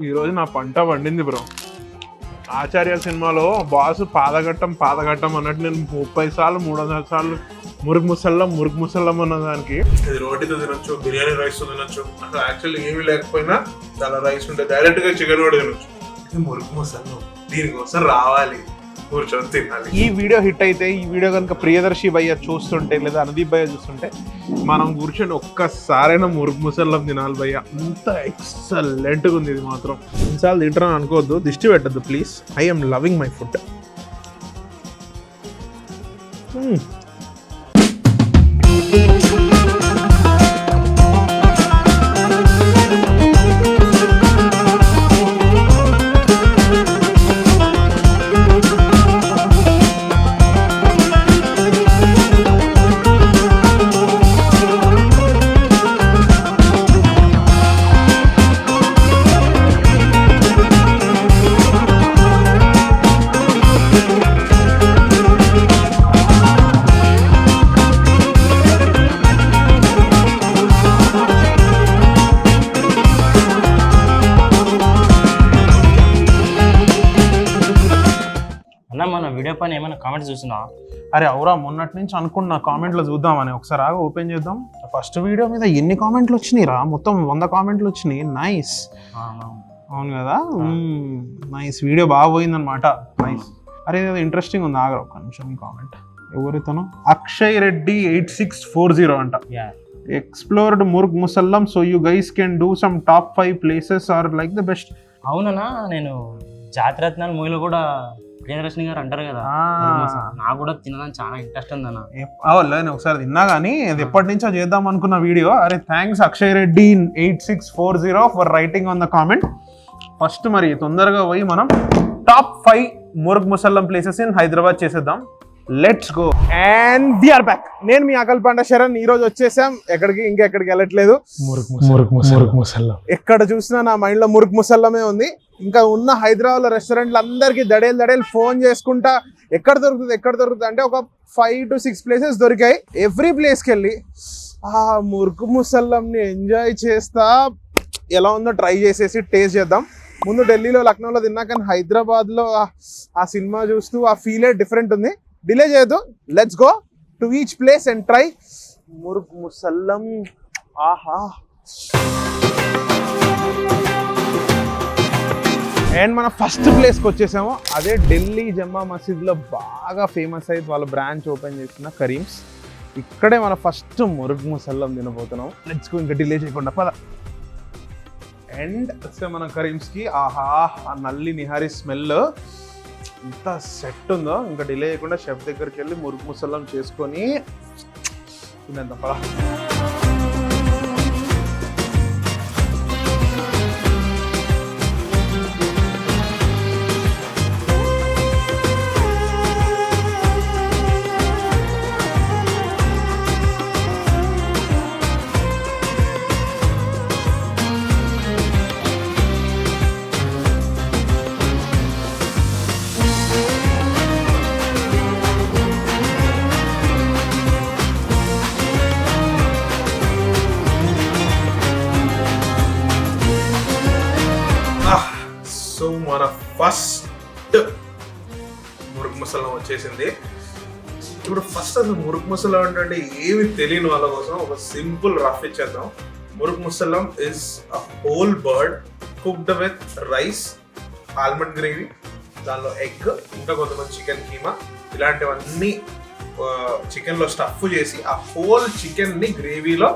ఈరోజు నా పంట పండింది బ్రో. ఆచార్య సినిమాలో బాసు పాదఘట్టం అన్నట్టు నేను 30 సార్లు 300 సార్లు మురుగు ముసల్లం అన్న దానికి ఇది రోటీతో తినొచ్చు, బిర్యానీ రైస్ తో తినొచ్చు. అసలు యాక్చువల్లీ ఏమీ లేకపోయినా చాలా రైస్ ఉంటే డైరెక్ట్ గా చికెన్ కూడా తినొచ్చు. మురుగు ముసల్లం దీనికోసం రావాలి, కూర్చొని తినాలి. ఈ వీడియో హిట్ అయితే, ఈ వీడియో కనుక ప్రియదర్శి భయ్య చూస్తుంటే లేదా అనుదీప్ భయ్య చూస్తుంటే మనం కూర్చొని ఒక్కసారైనా మురుగు ముసల్లం తినాలి భయ్య. అంత ఎక్సలెంట్గా ఉంది ఇది మాత్రం. ఇన్నిసార్లు తింటారని అనుకోవద్దు, దిష్టి పెట్టద్దు please. I am loving my food. మన వీడియో పైన ఏమైనా కామెంట్స్ చూసినా? అరే అవురా, మొన్నటి నుంచి అనుకున్నా కామెంట్లో చూద్దామని. ఒకసారి ఆగా ఓపెన్ చేద్దాం. ఫస్ట్ వీడియో మీద ఎన్ని కామెంట్లు వచ్చినాయి రా? మొత్తం 100 కామెంట్లు వచ్చినాయి. నైస్. అవును కదా, నైస్. వీడియో బాగా పోయిందనమాట. నైస్. అరే ఏదో ఇంట్రెస్టింగ్ ఉంది. ఆగరా ఒక్క నిమిషం. ఈ కామెంట్ ఎవరితోనో అక్షయ్ రెడ్డి 8640 అంట. Explored Murgh Musallam, so you guys can do some top 5 places are like the best. అవునన్నా, నేను జాతిరత్నాలు మూవీలో కూడా ప్రియదర్శిని గారు అంటారు కదా, నాకు కూడా తినడానికి చాలా ఇంట్రెస్ట్ ఉందన్న. నేను ఒకసారి తిన్నా కానీ అది ఎప్పటి నుంచో చేద్దాం అనుకున్న వీడియో. అరే thanks Akshay Reddy 8640 for writing on the comment. First మరి తొందరగా పోయి మనం top 5 murg musallam places in Hyderabad చేసేద్దాం. Let's go. And we are back. నేను మీ అకల్పండ శరణ్. ఈ రోజు వచ్చేసాం. ఇంకెక్కడికి వెళ్ళట్లేదు. మురుగ్ ముసల్లం ఎక్కడ చూసినా నా మైండ్ లో మురుగ్ ముసల్లమే ఉంది. ఇంకా ఉన్న హైదరాబాద్ రెస్టారెంట్లు అందరికి దడేలు ఫోన్ చేసుకుంటా ఎక్కడ దొరుకుతుంది అంటే ఒక 5 to 6 ప్లేసెస్ దొరికాయి. ఎవ్రీ ప్లేస్కి వెళ్ళి ఆ మురుగు ముసల్లంని ఎంజాయ్ చేస్తా, ఎలా ఉందో ట్రై చేసేసి టేస్ట్ చేద్దాం. ముందు ఢిల్లీలో, లక్నోలో తిన్నా, కానీ హైదరాబాద్లో ఆ సినిమా చూస్తూ ఆ ఫీలే డిఫరెంట్ ఉంది. డిలే చేయొద్దు, let's go to each place and try మురుగు ముసల్లం. ఆహా. అండ్ మన ఫస్ట్ ప్లేస్కి వచ్చేసాము. అదే ఢిల్లీ జమ్మా మసీద్లో బాగా ఫేమస్ అయితే వాళ్ళ బ్రాంచ్ ఓపెన్ చేసిన కరీమ్స్. ఇక్కడే మన ఫస్ట్ మురుగు ముసల్లం తినబోతున్నాం. లెట్స్ గో, ఇంకా డిలే చేయకుండా పద. అండ్ వస్తే మన కరీమ్స్కి ఆహా, ఆ నల్లి నిహారీ స్మెల్ ఎంత సెట్ ఉందో. ఇంకా డిలే చేయకుండా షెఫ్ దగ్గరికి వెళ్ళి మురుగు ముసల్లం చేసుకొని తినేద్దాం పద. సో మన ఫస్ట్ మురుగు ముసల్లం వచ్చేసింది. ఇప్పుడు ఫస్ట్ అసలు మురుగు ముసల్లం అంటే ఏమి తెలియని వాళ్ళ కోసం ఒక సింపుల్ రఫ్ ఇచ్చేద్దాం. Murgh Musallam is a whole bird cooked with rice, almond gravy, దానిలో ఎగ్, ఇంకా కొంతమంది చికెన్ కీమా, ఇలాంటివన్నీ చికెన్లో స్టఫ్ చేసి ఆ హోల్ చికెన్ని గ్రేవీలో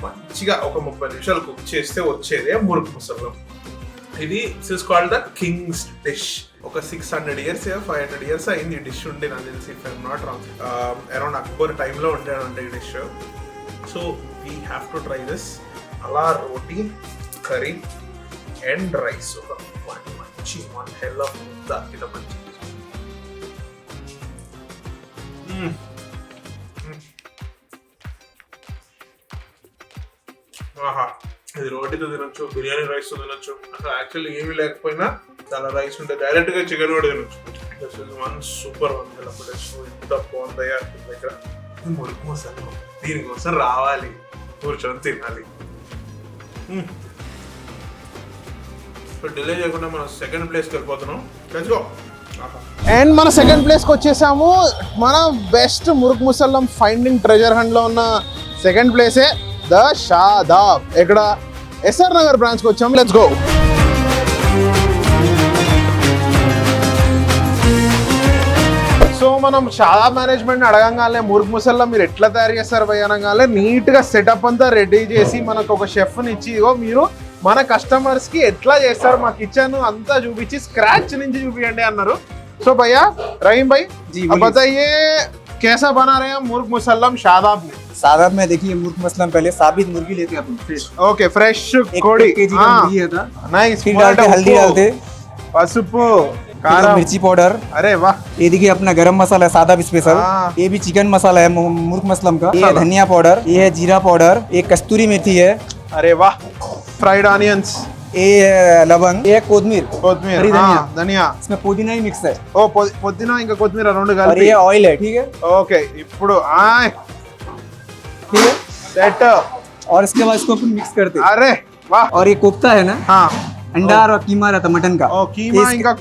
మంచిగా ఒక 30 నిమిషాలు కుక్ చేస్తే వచ్చేదే మురుగు ముసల్లం. ఇది is called the Kings dish. ఒక 600 years 500 years అయింది ఈ డిష్ ఉండి, నాకు తెలిసి if I'm not wrong around Akbar టైంలో ఉండేదంటే ఈ dish. So we have to try this. అలా రోటీ, కర్రీ అండ్ రైస్, ఒక మంచి వన్ హెల్ ఆఫ్ ఇలా మంచి. ఆహా, ఇది రోటీతో తినొచ్చు, బిర్యానీ రైస్ తో తినొచ్చు. అసలు యాక్చువల్లీ ఏమీ లేకపోయినా చాలా రైస్ ఉంటే డైరెక్ట్ గా చికెన్ కూడా తినొచ్చు. This is one super one. ఎంత బాగుందయ్యా దగ్గర. మురుగు ముసల్లం దీనికోసం రావాలి, కూర్చొని తినాలి. సో డిలే చేయకుండా మనం సెకండ్ ప్లేస్కి వెళ్ళిపోతున్నాం. Let's go. అండ్ మన సెకండ్ ప్లేస్కి వచ్చేసాము. మన బెస్ట్ మురుక్ ముసల్లం ఫైండింగ్ ట్రెజర్ హంట్లో ఉన్న సెకండ్ ప్లేసే ద షాదాబ్. ఇక్కడ ఎస్ఆర్ నగర్ బ్రాంచ్కి వచ్చాము. Let's go. సో మనం షాదాబ్ మేనేజ్మెంట్ అడగంగానే మురుక్ ముసల్లా మీరు ఎట్లా తయారు చేస్తారు భయ్ అనగానే నీట్గా సెటప్ అంతా రెడీ చేసి మనకు ఒక షెఫ్ని ఇచ్చి ఇగో మీరు మన కస్టమర్స్కి ఎట్లా చేస్తారు మా కిచెన్ అంతా చూపించి స్క్రాచ్ నుంచి చూపించండి అన్నారు. సో భయ్యా రहीम भाई जी बताइए कैसा बना रहे हैं मुर्ग मुसल्लम शादाब में? शादाब में देखिए मुर्ग मुसल्लम पहले साबित मुर्गी लेते हैं अपन फ्रेश. ओके फ्रेश कोड़ी केजी का मुर्गी है था. नाइस. फिर डालते हल्दी डालते पसुप्पू कारा मिर्ची पाउडर. अरे वाह. ये देखिए अपना गरम मसाला है शादाब स्पेशल. ये भी चिकन मसाला है मुर्ग मुसल्लम का. ये धनिया पाउडर, ये है जीरा पाउडर, ये कस्तूरी मेथी है. अरे वाह. फ्राइड ऑनियंस, ये लवंग, ये कोथमीर, हरी धनिया. इसमें पुदीना ही मिक्स है. ఓ పుదీనా ఇంకా కొత్తిమీర రెండు और కలిపి. ये ऑयल है. ठीक है. ఓకే ఇప్పుడు ठीक है. सेट. और इसके बाद इसको अपन मिक्स करते हैं. अरे वाह. और ये कोफ्ता है ना, हाँ अंडा और कीमा रहता मटन का. ओ कीमा ఇంకా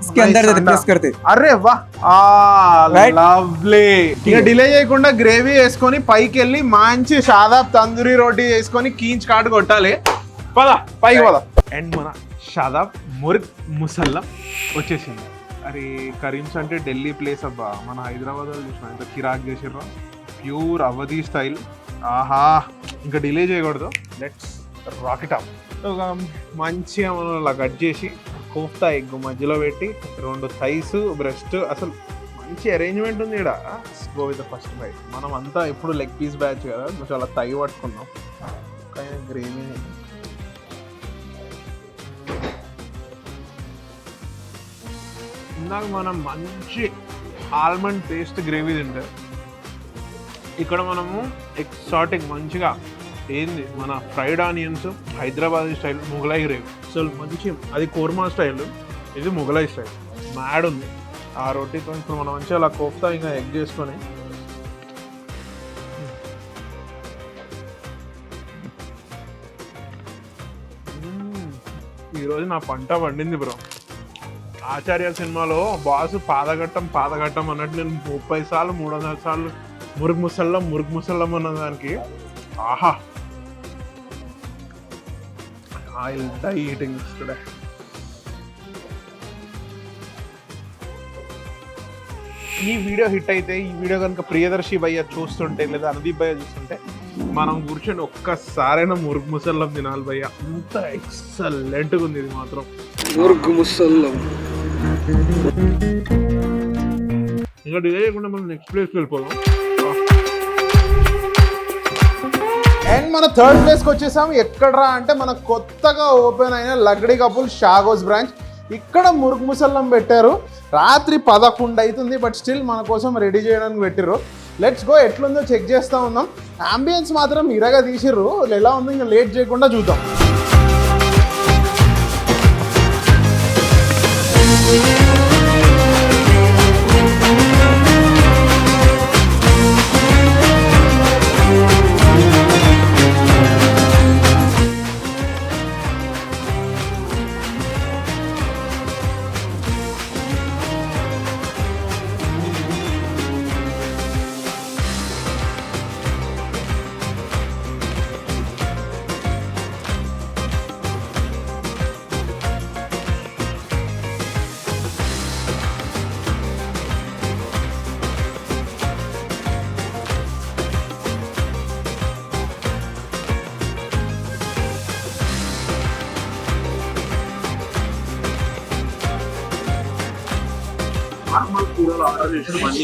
इसके अंदर देते प्रेस करते. అరే వాహ్. లవ్లీ. ఇక డిలే చేయకుండా గ్రేవీ వేసుకొని పైకి వెళ్ళి మంచి షాదాబ్ తందూరి రోటీ వేసుకొని కీంచ్ కాటు కొట్టాలి. పద పైకి పద. అండ్ మన షాదాబ్ ముర్గ్ ముసల్లం వచ్చేసింది. అరే కరీమ్స్ అంటే ఢిల్లీ ప్లేస్ అబ్బా. మన హైదరాబాద్ వాళ్ళు చూసిన ఎంత కిరాక్ చేసిర్రు. ప్యూర్ అవధి స్టైల్. ఆహా ఇంకా డిలే చేయకూడదు. Let's rock it up. ఒక మంచిగా మనం అలా కట్ చేసి కోఫ్తా ఎగ్ మధ్యలో పెట్టి 2 థైస్ బ్రెస్ట్ అసలు మంచి అరేంజ్మెంట్ ఉంది ఇక్కడ. Go with the first bite. మనం అంతా ఎప్పుడు లెగ్ పీస్ బ్యాచ్ కదా, కొంచెం అలా తై పట్టుకున్నాం. కానీ గ్రేవీ ఇందాక మనం మంచి ఆల్మండ్ పేస్ట్ గ్రేవీ తింటే ఇక్కడ మనము ఎక్సాటిక్ మంచిగా ఏంది మన fried onions Hyderabadi style Mughlai gravy. అసలు మంచి అది కోర్మా స్టైల్, ఇది మొగలై స్టైల్. మ్యాడ్ ఉంది ఆ రోటీతో. ఇప్పుడు మనం మంచిగా అలా కోఫ్తా ఇంకా ఎగ్ చేసుకొని ఈరోజు నా పంట పండింది బ్రో. ఆచార్య సినిమాలో బాసు పాదఘట్టం అన్నట్టు నేను 30 సార్లు 300 సార్లు మురుగ్ ముసల్లం అన్న దానికి ఆహా. I'll die eating this today. ఈ వీడియో హిట్ అయితే, ఈ వీడియో కనుక ప్రియదర్శి భయ్య చూస్తుంటే లేదా అనుదీప్ భయ్య చూస్తుంటే మనం కూర్చొని ఒక్కసారైనా మురుగ్ ముసల్లం తినాలి భయ్య. అంత ఎక్సలెంట్గా ఉంది ఇది మాత్రం మురుగ్ ముసల్లం. ఇంకా డిలే చేయకుండా మనం నెక్స్ట్ ప్లేస్కి వెళ్ళిపోదాం. అండ్ మన థర్డ్ ప్లేస్కి వచ్చేసాము. ఎక్కడరా అంటే మన కొత్తగా ఓపెన్ అయిన లగ్డీ కపుల్ షాగోస్ బ్రాంచ్. ఇక్కడ మురుగ్ ముసల్లం పెట్టారు. రాత్రి 11 అవుతుంది, బట్ స్టిల్ మన కోసం రెడీ చేయడానికి పెట్టిర్రు. Let's go. ఎట్లుందో చెక్ చేస్తూ ఉందాం. అంబియన్స్ మాత్రం ఇరగా తీసిర్రు. ఎలా ఉందో ఇంకా లేట్ చేయకుండా చూద్దాం. normal కూరలు ఆర్డర్ చేసిన money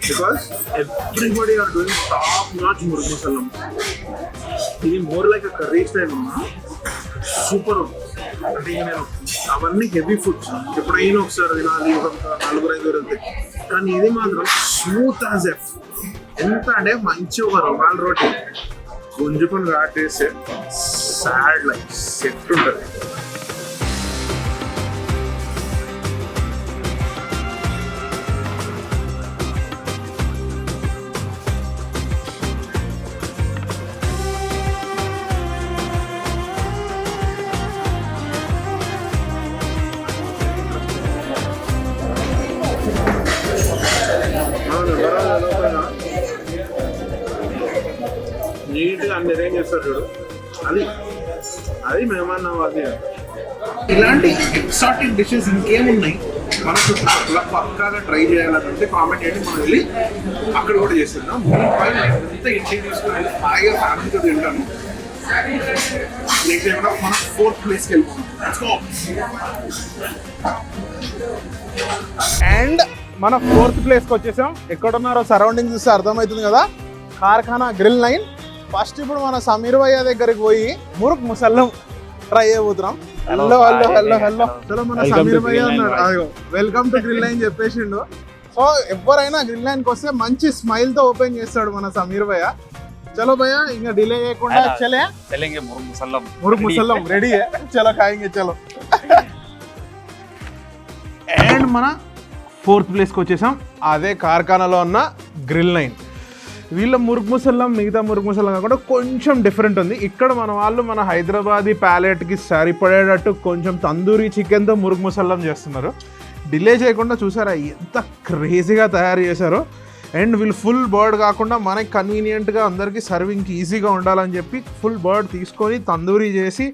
because everybody are doing top notch murg musallam. ఇది మోర్ లైక్ కర్రీ స్టైల్ ఉన్నా సూపర్ ఉంది. అంటే నేను అవన్నీ హెవీ ఫుడ్స్ ఎప్పుడైనా ఒకసారి తినాలి, ఒక 4-5 వెళ్తే. కానీ ఇది మాత్రం స్మూత్ యాజ్ ఎఫ్. ఎంత అంటే మంచి ఒక రుమాల్ రోటీ గుంజుకొని కాటేస్తే సాడ్ లైక్ సెట్ ఉంటుంది. నీట్గా అన్ని అరేంజ్ చేస్తారు చూడు, అది అది మెహమాన్ నవాజీ. ఇలాంటి ఎక్సాటిక్ డిషెస్ ఇంకేమున్నాయి మనకు పక్కాగా ట్రై చేయాలంటే కామెంట్ చేయండి, మనం వెళ్ళి అక్కడ కూడా చేస్తున్నాం. ఎంత ఇంటికి తీసుకుని వెళ్ళి హాయిగా ఫ్యామిలీతో తింటాను. నెక్స్ట్ ఏమన్నా మనం 4th ప్లేస్కి వెళ్ళిపోతాం. అండ్ మన 4th ప్లేస్కి వచ్చేసాం. ఎక్కడున్నారో సరౌండింగ్ చూస్తే అర్థమవుతుంది కదా, కార్ఖానా గ్రిల్ లైన్. ఫస్ట్ ఇప్పుడు మన సమీర్ భయ్య దగ్గరికి పోయి మురుక్ ముసల్లం ట్రై చేయబోతున్నాం. హలో హలో హలో హలో చలో, మన సమీర్ భయ్య ఉన్నాడు, వెల్కమ్ టు గ్రిల్ లైన్ చెప్పేసిండు. సో ఎవరైనా గ్రిల్ లైన్కి వస్తే మంచి స్మైల్ తో ఓపెన్ చేస్తాడు మన సమీర్ భయ్య. చలో భయ్య, ఇంకా డిలే చేయకుండా చలే మురుక్ ముసల్లం రెడీ, చలో ఖాయింగే చలో. అండ్ మన 4th ప్లేస్కి వచ్చేసాం, అదే కార్ఖానాలో ఉన్న గ్రిల్ లైన్. వీళ్ళ మురుక్ ముసల్లం మిగతా మురుక్ ముసల్లం కాకుండా కొంచెం డిఫరెంట్ ఉంది. ఇక్కడ మన వాళ్ళు మన హైదరాబాదీ ప్యాలెట్కి సరిపడేటట్టు కొంచెం తందూరి చికెన్తో మురుక్ ముసల్లం చేస్తున్నారు. డిలే చేయకుండా చూసారా ఎంత క్రేజీగా తయారు చేశారో. అండ్ వీళ్ళు ఫుల్ బర్డ్ కాకుండా మనకి కన్వీనియంట్గా అందరికీ సర్వింగ్కి ఈజీగా ఉండాలని చెప్పి ఫుల్ బర్డ్ తీసుకొని తందూరి చేసి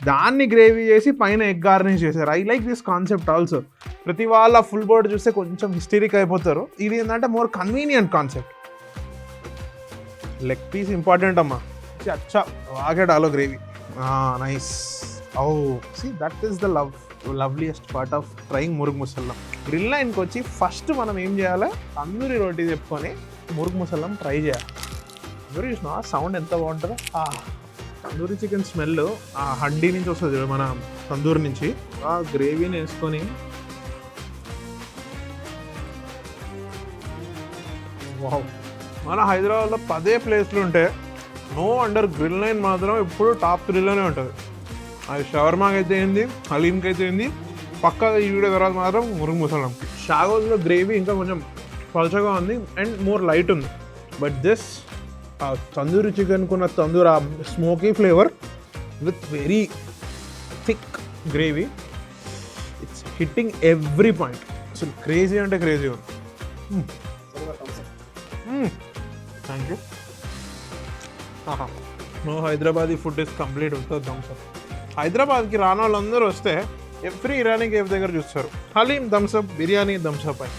దాన్ని గ్రేవీ చేసి పైన ఎగ్ గార్నిష్ చేశారు. I like this concept also. ప్రతి వాళ్ళ ఫుల్ బర్డ్ చూస్తే కొంచెం హిస్టరిక్ అయిపోతారు. ఇది ఏంటంటే more convenient concept. Leg piece important అమ్మా, అచ్చా వాగే డాలో gravy, nice. Oh see that is the loveliest part of trying Murgh Musallam. Grill లైన్కి వచ్చి ఫస్ట్ మనం ఏం చేయాలి, తందూరి రోటీ చెప్పుకొని మురుగ్ ముసల్లం ట్రై చేయాలి. తందూరి చూసిన సౌండ్ ఎంత బాగుంటుందో. తందూరి చికెన్ స్మెల్ ఆ హండీ నుంచి వస్తుంది మన తందూరి నుంచి. ఆ గ్రేవీని వేసుకొని వావ్. మన హైదరాబాద్లో 10 ప్లేస్లు ఉంటే నో అండర్ గ్రిల్ లైన్ మాత్రం ఎప్పుడు టాప్ 3లోనే ఉంటుంది. అది షవర్మాకి అయితే ఏంది, హలీంకి అయితే ఏంది, పక్కా ఈ వీడియో తర్వాత మాత్రం మురుగ్ ముసల్లం. షాగోస్లో గ్రేవీ ఇంకా కొంచెం పలచగా ఉంది అండ్ మోర్ లైట్ ఉంది. బట్ దిస్ తందూరి చికెన్కున్న తందూరి ఆ smoky flavour with very thick gravy, it's hitting every point. అసలు క్రేజీ అంటే క్రేజీ ఉంది. Thank you. No Hyderabadi food is complete without thumbs up. హైదరాబాద్కి రాని వాళ్ళందరూ వస్తే ఎవ్రీ ఇరానీ కేఫ్ దగ్గర చూస్తారు హలీం థమ్స్అప్, బిర్యానీ థమ్స్అప్ అని.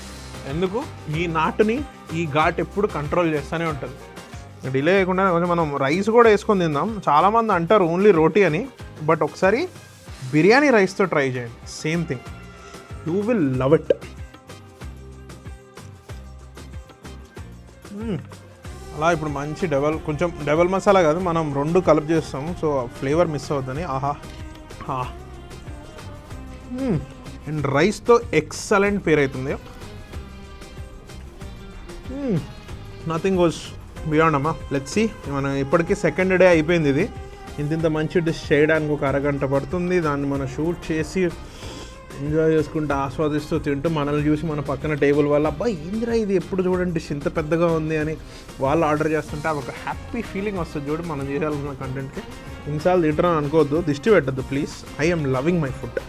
ఎందుకు, ఈ నాటుని ఈ ఘాట్ ఎప్పుడు కంట్రోల్ చేస్తూనే ఉంటుంది. డిలే చేయకుండా కొంచెం మనం రైస్ కూడా వేసుకొని తిందాం. చాలామంది అంటారు ఓన్లీ రోటీ అని, బట్ ఒకసారి బిర్యానీ రైస్తో ట్రై చేయండి, same thing, you will love it. అలా ఇప్పుడు మంచి కొంచెం డబల్ మసాలా కాదు, మనం 2 కలిపి చేస్తాము, సో ఫ్లేవర్ మిస్ అవుతుందని. ఆహా. అండ్ రైస్తో ఎక్సలెంట్ పేర్ అవుతుంది. నథింగ్ గోస్ బియాండ్ అమ్మా. Let's see. మనం ఇప్పటికీ 2nd డే అయిపోయింది. ఇది ఇంత మంచి డిష్ చేయడానికి ఒక అరగంట పడుతుంది. దాన్ని మనం షూట్ చేసి ఎంజాయ్ చేసుకుంటూ ఆస్వాదిస్తూ తింటూ మనల్ని చూసి మన పక్కన టేబుల్ వల్ల అబ్బాయి ఏందిరా ఇది ఎప్పుడు చూడండి డిష్ ఇంత పెద్దగా ఉంది అని వాళ్ళు ఆర్డర్ చేస్తుంటే ఒక హ్యాపీ ఫీలింగ్ వస్తుంది చూడు మనం చేయాలనుకున్న కంటెంట్కి. ఇన్నిసార్లు తింటారని అనుకోవద్దు, దిష్టి పెట్టద్దు please. I am loving my food.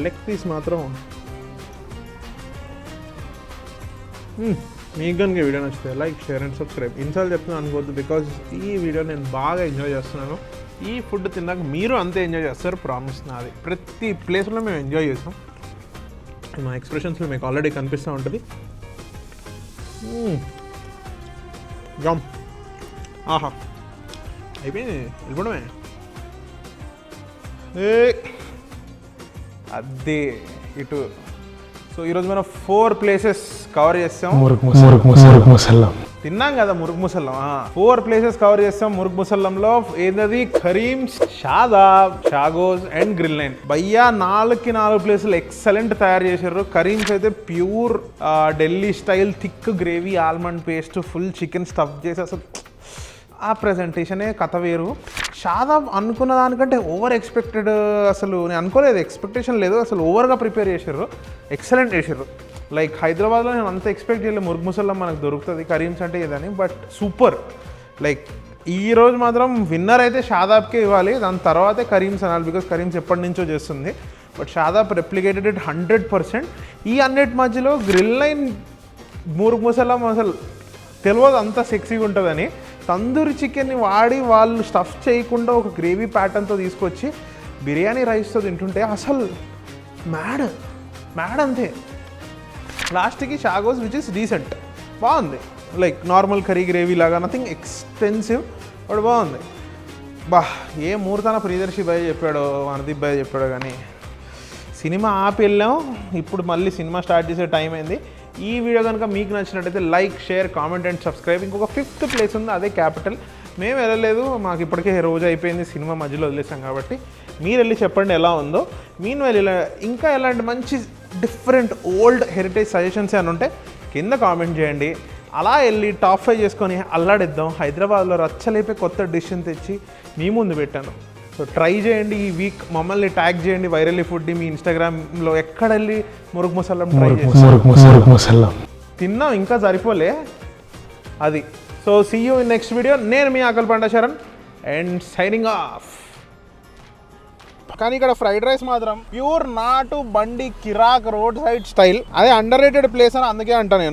Leg piece మాత్రం మీకు కనుక వీడియో నచ్చితే లైక్, షేర్ అండ్ సబ్స్క్రైబ్. ఇన్సార్లు చెప్తున్నాను అనుకోవద్దు, బికాజ్ ఈ వీడియో నేను బాగా ఎంజాయ్ చేస్తున్నాను. ఈ ఫుడ్ తిన్నాక మీరు అంతే ఎంజాయ్ చేస్తారు, ప్రామిస్ నాది. ప్రతి ప్లేస్లో మేము ఎంజాయ్ చేస్తాం. మా ఎక్స్ప్రెషన్స్లో మీకు ఆల్రెడీ కనిపిస్తూ ఉంటుంది. గమ్ ఆహా అయిపోయింది, వెళ్ళిపోవడమే. అదే ఇటు. సో ఈరోజు మనం 4 ప్లేసెస్ కవర్ చేస్తాం. తిన్నాం కదా మురుగ్ ముసల్లం. 4 ప్లేసెస్ కవర్ చేస్తాం మురుగ్ ముసల్లంలో. ఏదది కరీమ్స్, షాదాబ్, షాగోస్ అండ్ గ్రిల్ లైన్. భయ్యా 4కి 4 ప్లేసులు ఎక్సలెంట్ తయారు చేశారు. కరీమ్స్ అయితే pure Delhi style thick gravy, almond paste, full chicken stuff చేసి అసలు ఆ ప్రెజెంటేషనే కథ వేరు. షాదాబ్ అనుకున్న దానికంటే ఓవర్ ఎక్స్పెక్టెడ్. అసలు నేను అనుకోలేదు, ఎక్స్పెక్టేషన్ లేదు, అసలు ఓవర్గా ప్రిపేర్ చేశారు, ఎక్సలెంట్ చేశారు. లైక్ హైదరాబాద్లో నేను అంత ఎక్స్పెక్ట్ చేయలేదు మురుగ్ ముసల్లం మనకు దొరుకుతుంది కరీమ్స్ అంటే ఏదని, బట్ సూపర్. లైక్ ఈరోజు మాత్రం విన్నర్ అయితే షాదాబ్కే ఇవ్వాలి, దాని తర్వాతే కరీమ్స్ అనాలి, బికాస్ కరీమ్స్ ఎప్పటి నుంచో చేస్తుంది. But Shadab replicated it 100%. ఈ అన్నిటి మధ్యలో గ్రిల్ లైన్ మురుగ్ ముసల్లం అసలు తెలియదు అంత సెక్సీగా ఉంటుందని. తందూరి చికెన్ని వాడి వాళ్ళు స్టఫ్ చేయకుండా ఒక గ్రేవీ ప్యాటర్న్తో తీసుకొచ్చి బిర్యానీ రైస్తో తింటుంటే అసలు మ్యాడ్ అంతే. లాస్ట్కి షాగోస్ విచ్ ఇస్ డీసెంట్, బాగుంది. లైక్ నార్మల్ కర్రీ గ్రేవీ లాగా, నథింగ్ ఎక్స్పెన్సివ్, బట్ బాగుంది. ఏ మూర్తన ప్రియదర్శి భయ్ చెప్పాడో మనదీప్ భయ్ చెప్పాడో కానీ సినిమా ఆపి వెళ్ళాం. ఇప్పుడు మళ్ళీ సినిమా స్టార్ట్ చేసే టైం అయింది. ఈ వీడియో కనుక మీకు నచ్చినట్టయితే like, share, comment and subscribe. ఇంకొక 5th ప్లేస్ ఉంది, అదే క్యాపిటల్. మేము వెళ్ళలేదు, మాకు ఇప్పటికే రోజు అయిపోయింది, సినిమా మధ్యలో వదిలేసాం కాబట్టి. మీరు వెళ్ళి చెప్పండి ఎలా ఉందో. మీన్ ఇలా ఇంకా ఎలాంటి మంచి డిఫరెంట్ ఓల్డ్ హెరిటేజ్ సజెషన్స్ అని ఉంటే కింద కామెంట్ చేయండి. అలా వెళ్ళి టాప్ 5 చేసుకొని అల్లాడిద్దాం. హైదరాబాద్లో రచ్చలేపే కొత్త డిష్ని తెచ్చి మీ ముందు పెట్టాను. సో ట్రై చేయండి. ఈ వీక్ మమ్మల్ని ట్యాగ్ చేయండి వైరల్లీ ఫుడ్ మీ ఇన్స్టాగ్రామ్లో. ఎక్కడ వెళ్ళి మురుగు మసాలా ట్రై చేసి తిన్నాం, ఇంకా సరిపోలే అది. So see you in next video. నేను మీ ఆకలి పండ శరణ్ అండ్ సైనింగ్ ఆఫ్. కానీ ఇక్కడ ఫ్రైడ్ రైస్ మాత్రం ప్యూర్ నాటు బండి కిరాక్ రోడ్ సైడ్ స్టైల్. అదే అండర్ రేటెడ్ ప్లేస్ అని అందుకే అంటా నేను.